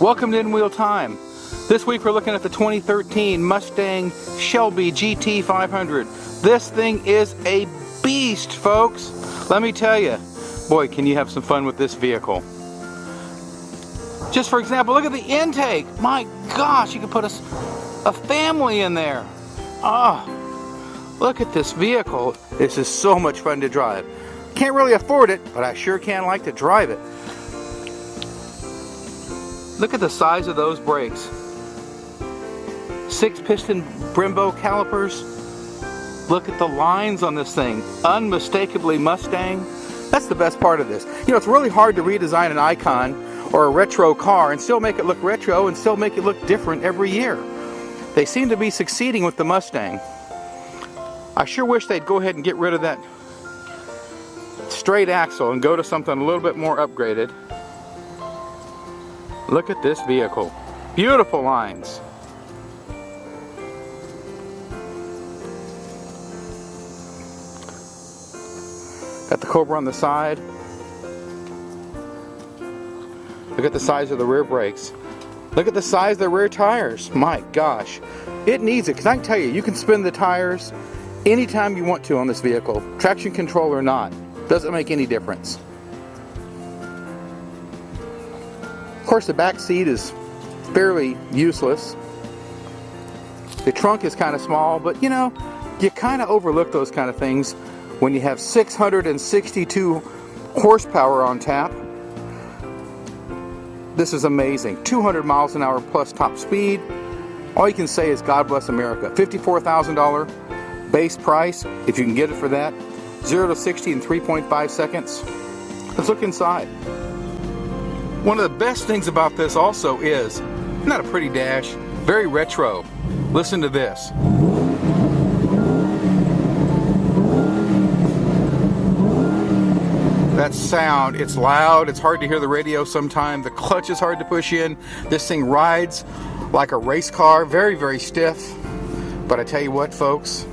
Welcome to In Wheel Time. This week we're looking at the 2013 Mustang Shelby GT500. This thing is a beast, folks. Let me tell you, boy, can you have some fun with this vehicle. Just for example, look at the intake. My gosh, you can put a family in there. Oh, look at this vehicle. This is so much fun to drive. Can't really afford it, but I sure can like to drive it. Look at the size of those brakes. 6-piston Brembo calipers. Look at the lines on this thing. Unmistakably Mustang. That's the best part of this. You know, it's really hard to redesign an icon or a retro car and still make it look retro and still make it look different every year. They seem to be succeeding with the Mustang. I sure wish they'd go ahead and get rid of that straight axle and go to something a little bit more upgraded. Look at this vehicle. Beautiful lines. Got the Cobra on the side. Look at the size of the rear brakes. Look at the size of the rear tires. My gosh. It needs it, because I can tell you, you can spin the tires anytime you want to on this vehicle. Traction control or not. Doesn't make any difference. Of course, the back seat is fairly useless. The trunk is kind of small, but you know, you kind of overlook those kind of things when you have 662 horsepower on tap. This is amazing. 200 miles an hour plus top speed. All you can say is God bless America. $54,000 base price, if you can get it for that. 0 to 60 in 3.5 seconds. Let's look inside. One of the best things about this also is, isn't that a pretty dash? Very retro. Listen to this. That sound, it's loud, it's hard to hear the radio sometimes. The clutch is hard to push in. This thing rides like a race car, very, very stiff. But I tell you what, folks,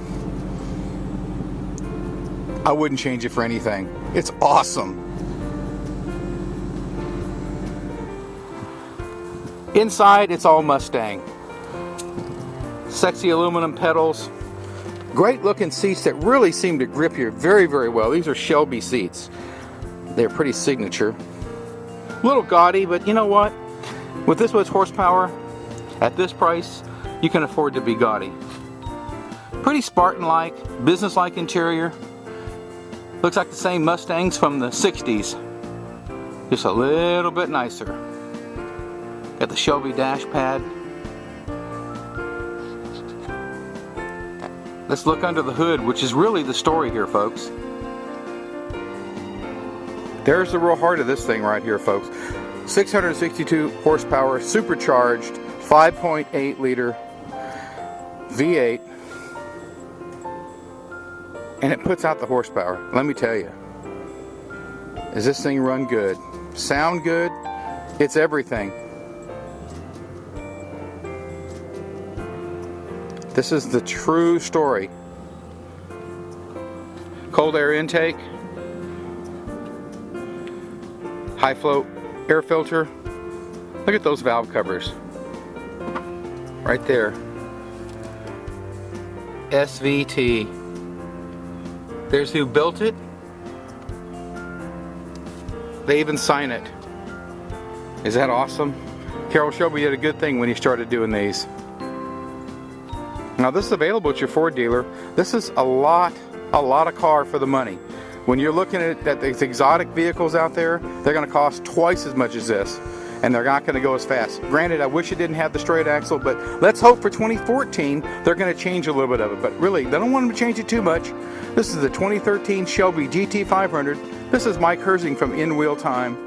I wouldn't change it for anything. It's awesome. Inside, it's all Mustang. Sexy aluminum pedals. Great looking seats that really seem to grip you very, very well. These are Shelby seats. They're pretty signature. A little gaudy, but you know what? With this much horsepower, at this price, you can afford to be gaudy. Pretty Spartan-like, business-like interior. Looks like the same Mustangs from the 60s. Just a little bit nicer. Got the Shelby dash pad. Let's look under the hood, which is really the story here, folks. There's the real heart of this thing right here, folks. 662 horsepower, supercharged, 5.8 liter V8. And it puts out the horsepower. Let me tell you. Does this thing run good? Sound good? It's everything. This is the true story. Cold air intake. High flow air filter. Look at those valve covers. Right there. SVT. There's who built it. They even sign it. Is that awesome? Carroll Shelby did a good thing when he started doing these. Now this is available at your Ford dealer. This is a lot of car for the money. When you're looking at these exotic vehicles out there, they're going to cost twice as much as this, and they're not going to go as fast. Granted, I wish it didn't have the straight axle, but let's hope for 2014 they're going to change a little bit of it. But really, they don't want them to change it too much. This is the 2013 Shelby GT500. This is Mike Herzing from In Wheel Time.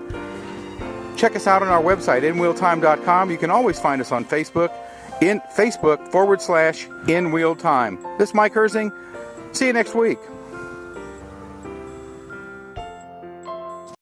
Check us out on our website, inwheeltime.com. You can always find us on Facebook, in Facebook /In Wheel Time. This is Mike Herzing. See you next week.